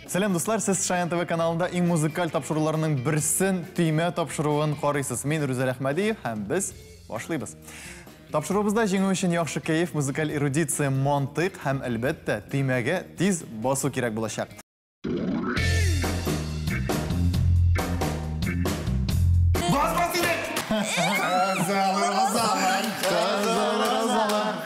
Сәлем дуслар, сіз Шаян ТВ каналында иң музыкаль тапшыруларының бірсін түйме тапшыруын қарайсыз. Мен Рүзәл Әхмәдиев, һәм біз башлыйбыз. Тапшыруыбызда жеңу үшін яхшы кәйф, музыкаль эрудиция, мантык һәм әлбәттә түймәгә тиз басу кирәк булачак.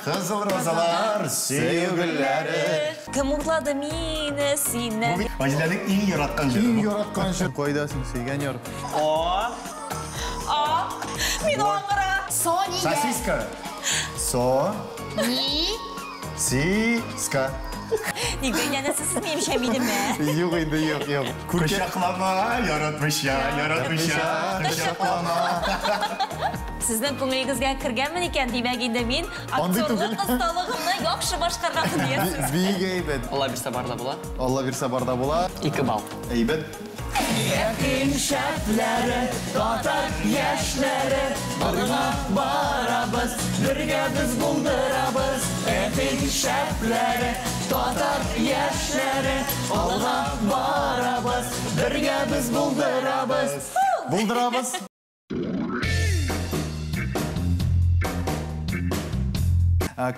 Kızıl rozalar, sevgilileri. Kim uğladı mini sine? Bu Vajilerin en yaratkan jeri. En yaratkan jeri. Koydasın, seygen yor. Min oğlara. Sosiska. Siska. Yani siz miyim şeminim mi? Yok indi, yok. Kuşaklama, yaratmış ya. Kuşaklama. Sizden ko'ngilingizga kirganman ekan demakda men aktyorlik ustalığımni yaxshi boshqargan deyapsiz. Big eybet. Allah birse barda bo'lar. Allah birse barda bo'lar. 2 bal. Eybet. Yakin şərtləri, qatar yaşları, Birga barabız, birga biz buldurabız. Yakin şərtləri, qatar yaşları, Olga barabız, birga biz buldurabız. Buldurabız.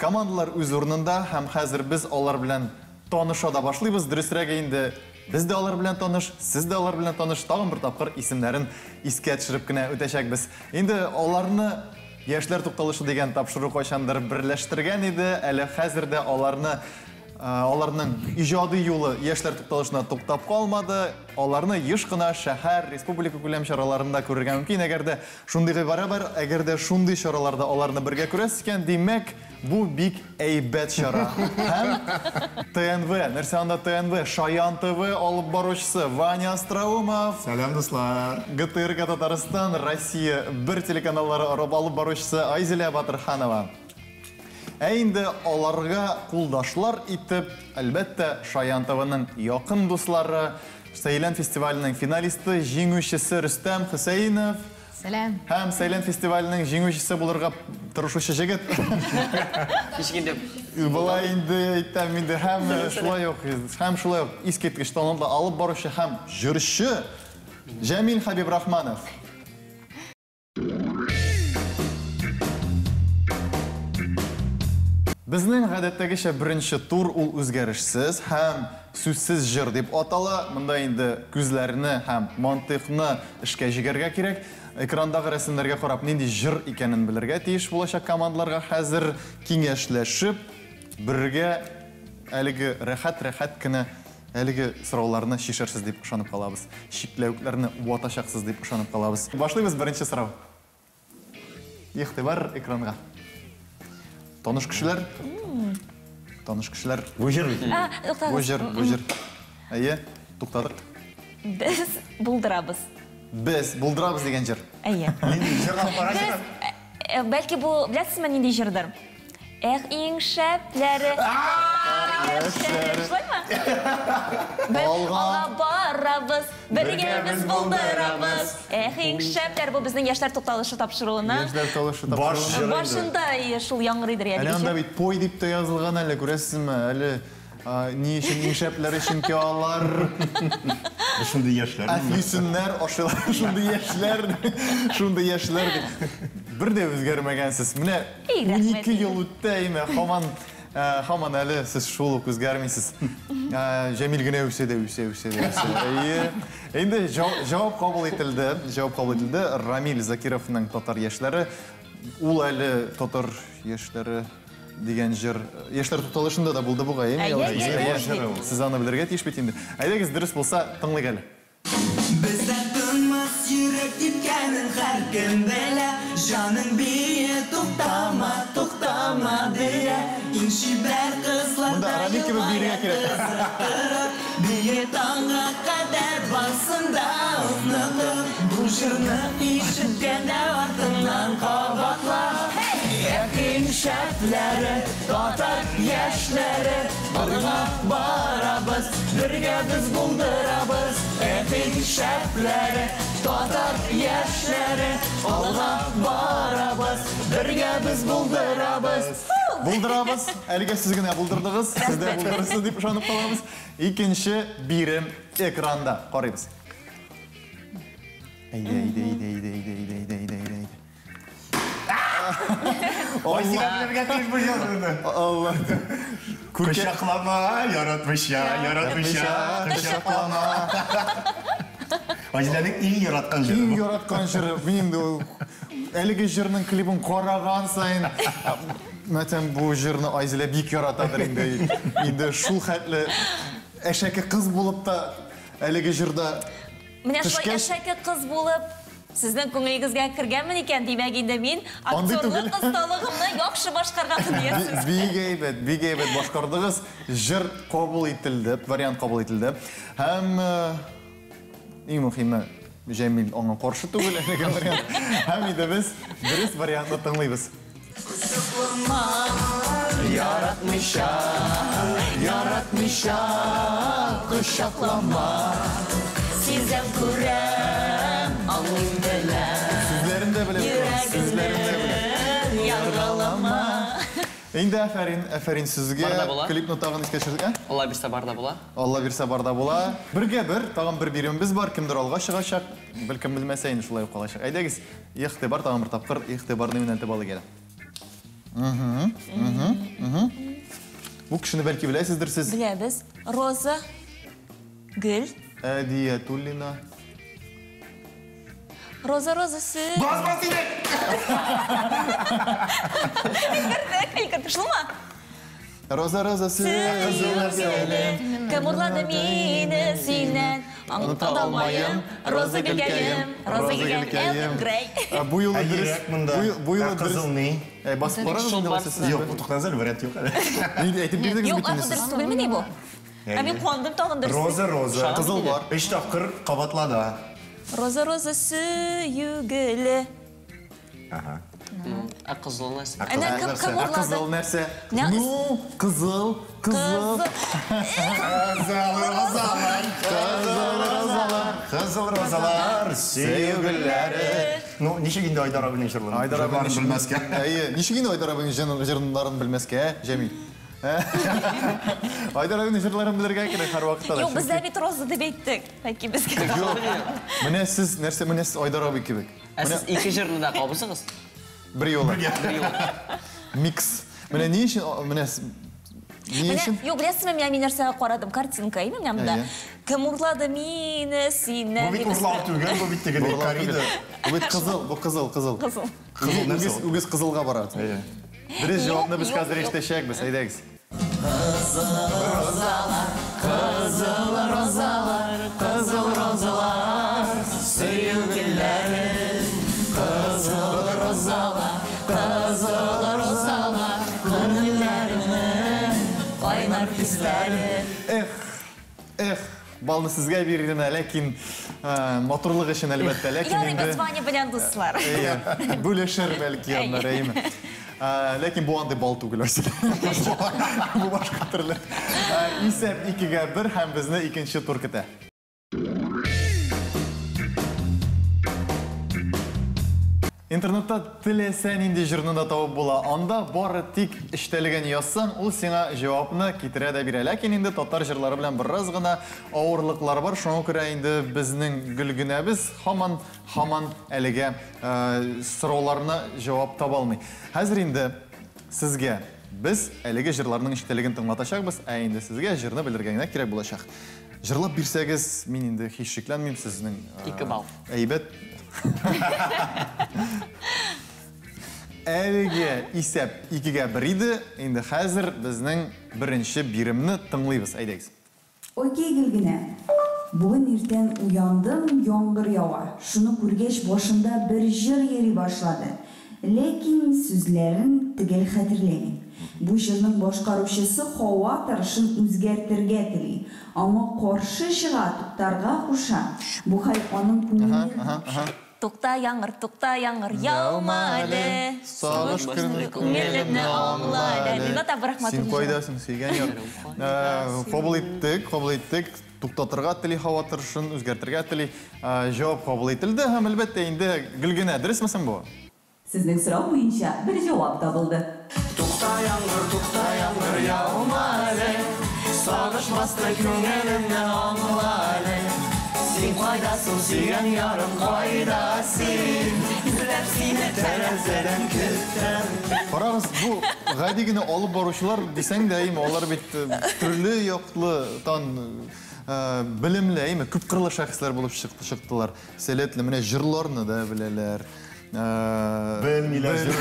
Командалар үз орнында, һәм хәзер без алар белән таныша да башлыйбыз. Дөресрәк инде без дә алар белән таныш, сез дә алар белән таныш, тагын бер тапкыр исемнәрен искә төшереп кенә үтәчәкбез. Инде аларны яшьләр тукталышы дигән тапшыру кайчандыр берләштергән иде. Әле хәзер дә аларның иҗади юлы яшьләр тукталышына туктап калмады. Аларны еш кына шәһәр, республика күләм чараларында күрергә мөмкин. Әгәр дә шундый барабар, әгәр дә шундый чараларда аларны бергә күрәсез икән, димәк, бу бик әйбәт чара. Һәм ТНВ, нәрсә анда ТНВ, Шаян ТВ алып баручысы Ваня Остроумов, Сәлем дуслар. ГТРК Татарстан, Россия бер телеканаллары алып баручысы Айзилә Батырханова. Инде аларга кулдашлар итеп, әлбәттә, Шаян ТВның якын дуслары, Сәйлән фестиваленең финалисты, җиңүчесе Рөстәм Хөсәйнов. Сәлем. Һәм Сәйлән фестиваленең җиңүчесе булырга тырышучы җегет. Кичкендә Булай инде әйтәм инде һәм шулай ук искиткеч танымлы алып баручы һәм җырчы Җәмил Хәбибрахманов. Безнең гадәттәгечә беренче тур ул үзгәрешсез һәм сүзсез җыр дип атала. Монда инде күзләрне һәм мантыкны эшкә җигәргә кирәк. Экрандагы рәсемнәргә карап, нинди җыр икәнен белергә тиеш булачак командаларга хәзер киңәшләшеп, бергә әлеге рәхәт кенә әлеге сорауларны шишәрсез дип ышанып калабыз. Шикләүкләрне ватачаксыз дип ышанып калабыз. Башлыйбыз беренче сорау. Игътибар экранга. Таныш кешеләр. Бу җыр бит. Бу җыр. Әйе, туктадык. Biz buldurabız. Без булдырабыз дигән җыр. Әйе. Җырга барасың. Belki bu bilәсезме нинди җырдыр? Иң шәпләре. Алга барабыз, бергә без булдырабыз. Иң шәпләр, бу безнең яшьләр тукталышы тапшыруына. Яшьләр тукталышы тапшыруына. Башында шул яңгырыйдыр Әле анда бит пой дип тә язылган, әле күрәсезме? Әле ни өчен иң шәпләр өчен ки алар Шундый яшьләр. Әфисеннәр ашылар, шундый яшьләр. Бер дә үзгәрмәгәнсез. Менә 12 ел үтте, һаман әле сез шул ук үзгәрмисез. Җәмил генә үсә. Инде җавап кабул ителде. Рамил Закировның татар яшьләре, ул әле татар яшьләре дигән җыр. Яшьләр тукталышында да булды бугай. Сез аны белергә тиеш бит инде. Әйдәгез, дөрес булса, тыңлыйк әле. Бездә тынмас йөрәк типкәнен һәркем белә. Җаның бие туктама дия. Иң чибәр кызлар Монда Рамил кебек бирергә кирәк. Бие таңга кадәр басында уныгып. Бу җырны ишеткәндә артыннан кабатла. Яkin şərtləri, qatar yaşları, Birga barabız, birga biz buldurabız. Yakin şərtləri, qatar yaşları, Olga barabız, birga biz buldurabız. Булдырабыз. Әлегә сез генә булдырдыгыз. Сез дә булдырырсыз дип ышанып калабыз. Икенче бирем экранда карыйбыз. Әйдә. Oysilerlerge tez bu yazını. Allah. Kuşaklama, yaratmış ya. Kuşaklama. Oysilerin iyi yaratkan Иң jırı. яраткан җыры. Мин инде әлеге җырның клипын караган сайын мәтән бу җырны Айзилә бик яратадыр инде. Инде шул хәтле әшәке кыз булып та әлеге җырда Менә шулай әшәке кыз булып, сезнең күңелегезгә кергәнмен икән, димәк инде мин актерлык осталыгымны яхшы башкарган диярсез. Бик әйбәт башкардыгыз. Җыр кабул ителде, вариант кабул ителде. Һәм иң мөһиме Җәмил аңа каршы түгел әлеге вариант. Һәм инде без дөрес вариантны тыңлыйбыз. Яратмыйша, кочаклама. Сизәм күрәм, аңлыйм беләм. Сүзләрен дә беләм. Яралама. Инде афәрин сезгә Барда була. клипны тагын искә төшердек. Алла бирсә барда була. Алла бирсә барда була. Бергә бер, тагын бер бирембез бар. Кемдер алга чыгачак, бәлкем белмәсә инде шулай калачак. Әйдәгез, игътибар тагын бер тапкыр игътибарны юнәлтеп алып килә. Бу кешене бәлки беләсездер сез. Беләбез. Роза Гөл. Әдиятуллина. Роза сез. Basma sinek! Илкә төшелме? Роза сез. Кем урлады мине синнән? Аңлата алмаем. Роза Гөлкәем. Грей. Бу юлы дөрес. Ayırek bunda. Бу юлы Kızıl дөрес. ne? Басып барабыз инде Шул сез. Yok, bu tuktanızda variant yok. Инде әйтеп бирдегез Юк, бит инде ахы сез. дөрес түгелме ни бу? Ә мин куандым тагын дөрес. Roza. Кызыл бар. 5 tapkır kabatladı. Роза сөйгеле. Aha. Кызыл нәрсә. Әнә кем Кызыл урлады? нәрсә? Не- Ну, кызыл. Kızıl rozalar, sevgilileri. No, nişe gindi Aydar abinin şırlarını? Айдар абының bilmezken. Ничек инде Айдар абының жырларын белмәскә, Җәмил? Айдар абының жырларын белергә кирәк һәр вакытта. Юк, без дә бит Роза дип әйттек. Бәлки безгә. Менә сез нәрсә, менә сез Айдар абый кебек. Сез ике җырны да кабызсыз. Бер юлы. Бер юл. Микс. Менә ни өчен, менә ни өчен? Юк, беләсезме, мин нәрсәгә карадым, картинка, именно монда. Кем урлады мине синнән? Bu bit uzlav tügen, bu bit tegene karıydı. Бу бит кызыл, бу кызыл. Кызыл. Kızıl нәрсе ол? Үгез кызылга барады. Дөрес җавапны без хәзер ишетәчәкбез, әйдәгез. Эх, балны сезгә бирдем, ләкин моторлык өчен әлбәттә, ләкин Ярый, инде без Ваня белән дуслар. бүлешер бәлки аннары, әйме. Ләкин бу андый бал түгел әсәр. Бу башка төрле. Исәп 2-гә 1 һәм безне икенче тур көтә. Интернетта теләсәң инде җырны да табып була. Анда бары тик эштәлеген язсаң, ул сиңа җавапны китерә дә бирә. Ләкин инде татар җырлары белән бераз гына авырлыклар бар. Шуңа күрә инде безнең Гөлгенәбез һаман әлегә сорауларына җавап таба алмый. Хәзер инде сезгә без әлеге җырларның эштәлеген тыңлатачакбыз, ә инде сезгә җырны белергә генә кирәк булачак. Җырлап бирсәгез, мин инде һич шикләнмим сезнең 2 бал. әйбәт. Әлегә исәп 2-гә 1 иде. Инде хәзер безнең беренче биремне тыңлыйбыз. Әйдәгез. Окей, Гөлгенә. Бүген иртән уяндым, яңгыр ява. Шуны күргәч башымда бер җыр йөри башлады. Ләкин сүзләрен төгәл хәтерләмим. Бу җырның башкаручысы һава торышын үзгәртергә тели. Аңа каршы чыга, туктарга куша. Бу хәл аның күңелен Тукта яңгыр, яумады. Сагыш Күңелемне аңлады. Дината бирәхмәт. Син кайдасың, сөйгән яр. Кабул иттек. Туктатырга тели, һава торышын үзгәртергә тели. Җавап кабул ителде һәм әлбәттә инде Гөлгенә, дөресме соң бу? Сезнең сорау буенча бер җавап табылды. Tukta басты көңілімді аңлады. Сен қайдасың сүйген ярым қайда сен? Іздеп сені тәрәзіден күттім. Қараңыз, бұл ғадигіне алып барушылар десең де, олар бет түрлі яқлы тан білімлі, көп қырлы шәхслер болып шықтылар. Сәлетлі, міне жырларны да білелер. Білмейлер жыр.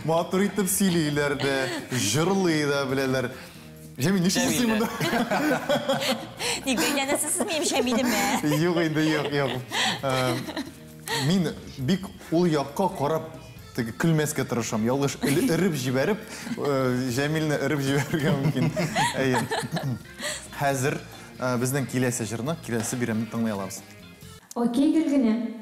Матур етіп сөйлейлер де, жырлы да білелер. Жәмил, неше сіз мұнда? Ник бәйгені сіз мейім жәмейді ме? Жоқ енді, жоқ. Мен бик ол яққа қарап күлмеске тырышам. Ялғыш үріп жіберіп, Жәмилні үріп жіберген мүмкін. Хәзір біздің келесі жырны, келесі биремді тыңлай алабыз. Окей, Гүлгіне.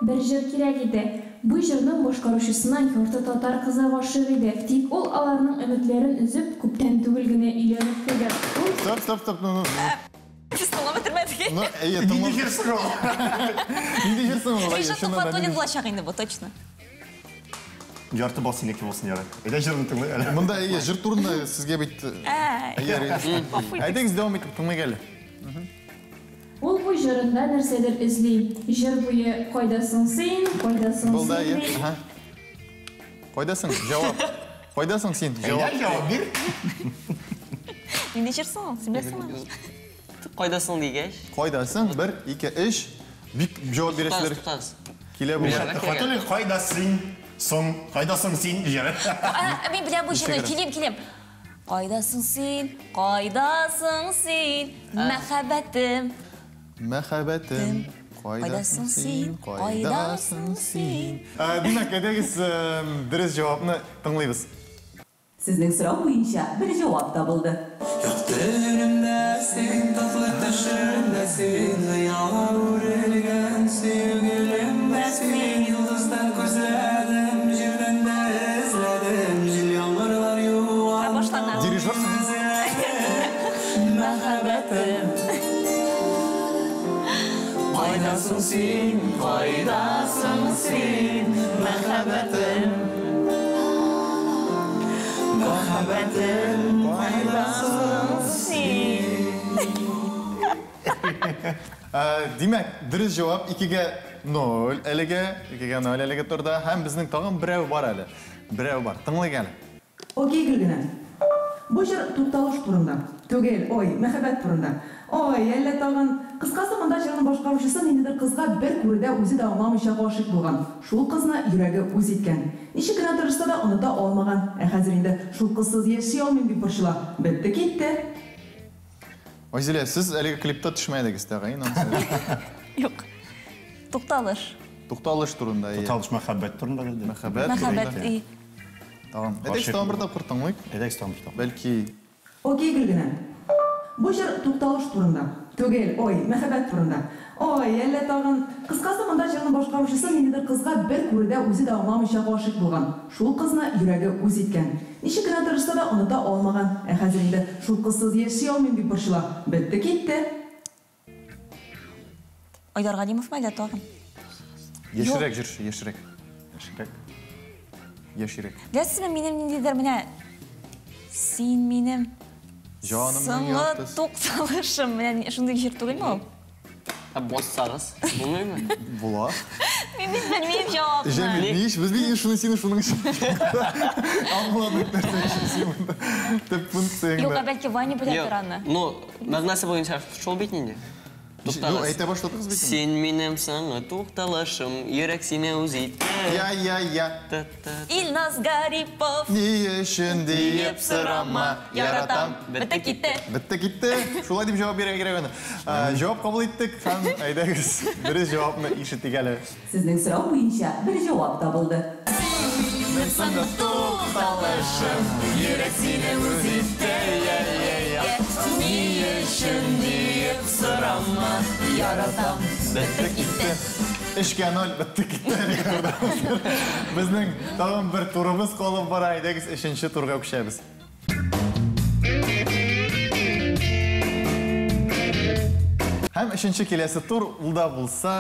Бір жыр керек еді. Бұл жырның башқарушысына Йорты татар қызы ғашық еді. Тек ол аларның үмітлерін үзіп, көптен түгел генә үйленіп кірген. Стоп. Сіз тыңлап бітірмедік. Неде жерсің ол? Неде жерсің ол? Еще Туфатулин болашақ енді бұл, точно. Жарты бас сенеке болсын яры. Әйде жырын тыңлай әлі. Мұнда жыр турында сізге бейт... Әйдеңіз девам етіп тыңлай кәлі. Ол бұл жырында нәрседір ізлей. Жыр бұйы қойдасың сен, қойдасың Бұл да, сен. Қойдасың, жауап. Қойдасың сен, жауап. Әйде жауап бер. Ненде жүрсің ол, сен білесің ма? Қойдасың дегеш. Қойдасың, 1, 2, 3. Бик жауап бересілер. Тұтас. Келе бұл. Қатылы қойдасың, соң, қойдасың сен жыры. Мен білем бұл жырны, келем. Қойдасың сен, мәхәббәтім. Мәхәббәтім, қойдасың сен. Демек, әдегіз дұрыс жауапны тыңлайбыз. Сіздің сұрау бойынша бір жауап табылды. Түнімді сен, татлы түшімді сен, қияға өрілген sevgilimді сен, йылдыздан көзләдім, жерден де ізләдім, жел яңғырлар юған. Башлана. Дирижерсің? Мәхәббәтім. Қайдасың сен, мәхәббәтім. Мәхәббәтім, қайдасың сен. Демек, дұрыс жауап 2-ге 0, әліге 0 әліге тұрда. Һәм біздің тағын біреу бар әлі. Біреу бар. Тыңлай кәлі. Окей, Гүлгіне. Бұл жыр туқталыш турында. Түгел, мәхәббәт турында. Әлі тағын. Қысқасы мұнда жырның башқарушысы нендедір қызға бір көріде өзі дауламайша ғашық болған. Шул қызына жүрегі өз еткен. Неше күнә тырышса да ұныта алмаған. Хәзір енді шул қызсыз ешей алмайын деп бұршыла. Бітті кетті. Ойзеле, сіз әлігі клипті түшмәйдіңіз тағайын? Жоқ. Тоқталыш. Тоқталыш турында. Тұталыш мәхәббәт турында келді. Мәхәббәт. Тамам. Әдекс тағын бір тапқыр тыңлайық. Әдекс тағын бір тапқыр. Бәлки... Окей, Гүлгіне. Бұл жыр туқталыш турында. Түгел, мәхәббәт турында. Әлі тағын. Қысқасы мұнда жырның башқарушысы нендедір қызға бір көріде өзі дауламайша ғашық болған. Шул қызына жүрегі өз еткен. Неше күнә тырышса да ұныта алмаған. Хәзір енді шул қызсыз ешей алмайын деп бұршыла. Бітті кетті. Айдар Ғалимов ма әлі тағын? Ешірек жүрші, ешірек. Білесіз бе, менің нендедір міне, сен менің сыңғы тоқталышым. Шындай жер түгіл ме ол? Бос сағыз. Бұлмай ма? Бұла. Мен білмеймін жауабын. Жәмил, не еш? Біз бейін шыны сені шының үшін. Аңғыладық нәрсе үшін сен тіп пункцияңда. Жоқ, бәлкі Ваня біле тұраны. Мағынасы бойынша шол бейтінде? Әйте баштатыңыз бейтін? Сен менің саңы тоқталышым, ерек сені өзейті. Я. Илназ Гарипов. Не үшін дейіп сырама, яратам. Бітті кетті. Шулай деп жауап бере керек оны. Жауап қабыл еттік. Айдағыз, дұрыс жауапны ешіттік әлі. Сіздің сұрау бойынша бір жауап табылды. Мен саңы тоқталышым, ерек сені өзейті. Не үшін дейіп сырама, яратам. Бітті кетті. 3-0 бітті кетті. Біздің тағын бір турымыз қолып бар айдағыз 3-ші турға көшеміз. Һәм 3-ші келесі тур ұлда болса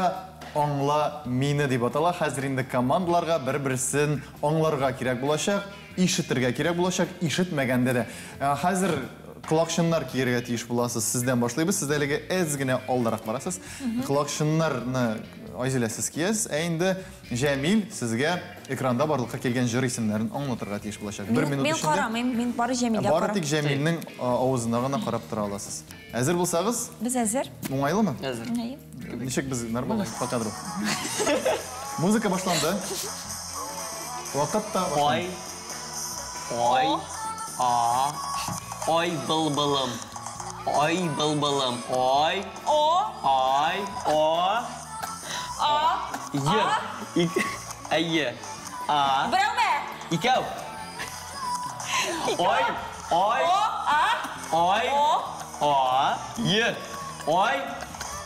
аңла мені деп атала. Хәзір енді командаларға бір-бірсін аңларға керек болашақ, ишітірге керек болашақ, ишітмәгенде де. Хәзір Құлақшыннар киерге тиеш боласыз. Сізден башлайбыз. Сіз әлеге әзгіне алдарақ барасыз. Құлақшыннарны Айзелә сіз киесіз. Әйінді Жәмил сізге экранда барлыққа келген жыр исемдерін аңлатырға тиеш болашақ. Мен қарамайм, мен бары Жәмилге қарам. Бары тек Жәмилнің ауызына ғана қарап тұра аласыз. Әзір болсағыз? Біз әзір. Оңайлы ма? Әзір. Нешек біз нормально покадру. Музыка башланды. Вақыт та башланды. Ой, былбылым. Ой, былбылым. Ой. Ай. Е. Әйе. Бірау бә? Икәу. Ой. Е.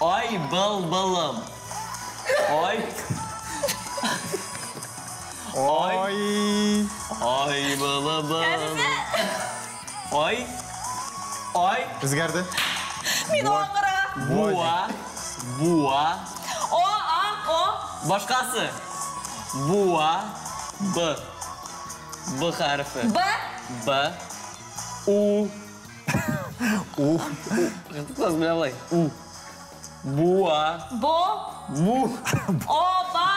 Ой, былбылым. Ой, былбылым. Ой. Үзгәрді. Мен оңғыра. Буа. Башқасы. Буа. Б. Б харфі. Б. У. Қыз біле бұлай. У. Буа. Бу. Оба.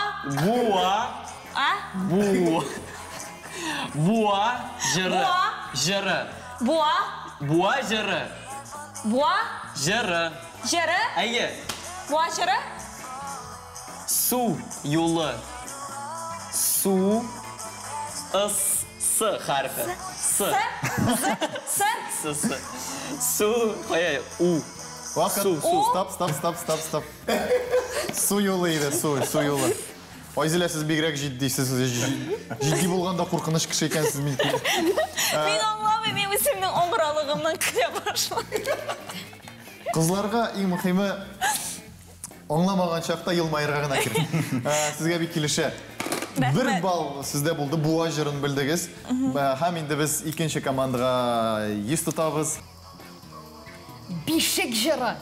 Буа. Буа. Жыры. Буа жыры. Жыры. Әйе. Буа жыры. Су юлы. Су. С харфі. С. Су. Қояй. У. Вақыт. Стоп. Су юлы еді, су юлы. Айзелә сіз бигрәк жиддисіз. Жидди болғанда қорқыныш кіші екенсіз. Мен аңламай, мен өзімнің оңғыралығымнан күле башлады. Қызларға ең мұхимы аңламаған шақта елмайырға ғана кірді. Сізге бір келіші. Бір бал сізде болды, буа жырын білдіңіз. Хам енді біз екінші командаға ес тұтабыз. Бишек жыры.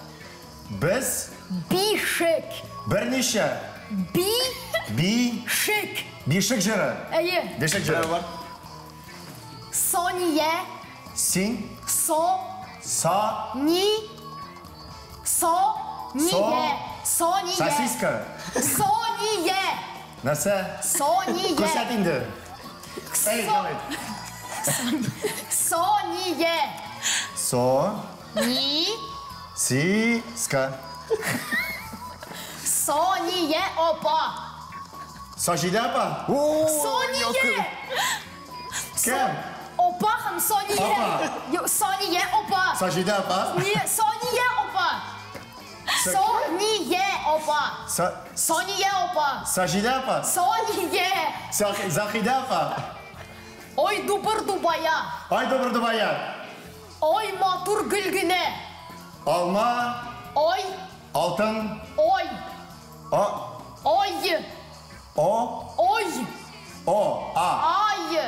Біз? Бишек. Бірнеше? Бишек. Бишек жыры. Әйе. Бишек жыры бар. Сония. Син. Со. Са. Ни. Сония. Сония. Сосиска. Сония. Нәрсе? Сония. Көрсетіңді. Эй, давай. Сония. Со. Ни. Си-ска. Сония опа. Сажида апа? Сония. Кем? Опа хам Сония. Сония опа. Сажида апа? Сония опа. Сония опа. Сония опа. Сажида апа? Сония. Захида апа? Ой дубыр дубая. Ай добыр дубая. Ой матур гүлгүне. Алма. Ой. Алтын. Ой. Ой. Ой.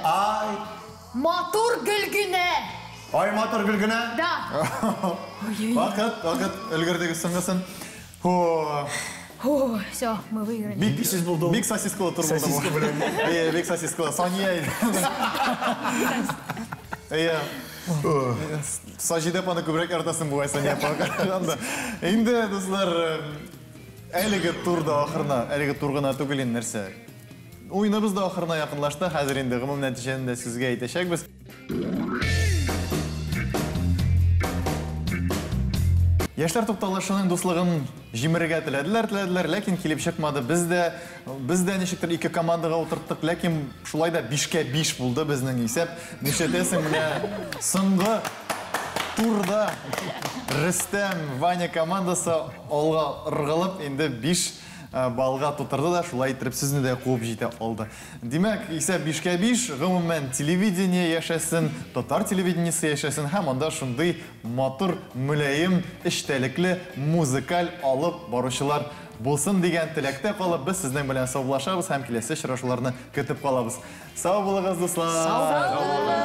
Ай. Матур гүлгүне. Ай матур гүлгүне? Да. Вақыт, үлгірдегі сыңғысын. Все, мы выиграли. Бик сосискалы тұр болды. Сосиска білем. Бик сосискалы. Сония. Сажида паны көбірек артасын бұғай Сония паны. Енді, достар, әлігі турда ақырына, әлігі турғына түгілін нәрсе. Ойыныбыз да ақырына яқынлашты. Хәзір енді ғымым нәтижені сізге айташақ біз. Яшьләр тукталышының дуслыгын җимерергә теләделәр, ләкин килеп чыкмады. Без дә ничектер ике командаға утырттык, ләкин шулай да 5-кә 5 булды безнең исәп. Нишәтәсең менә соңгы турда Рөстәм, Ваня командасы алга ыргылып, инде 5 балга тутырды да, шулай итеп сезне дә куып җитә алды. Димәк, исәп 5-кә 5, гомумән телевидение яшәсен, татар телевидениесе яшәсен һәм анда шундый матур, мөлаем, эчтәлекле, музыкаль алып баручылар булсын дигән теләктә калып, без сезнең белән саулашабыз һәм киләсе очрашуларны көтеп калабыз. Сау булыгыз, дуслар!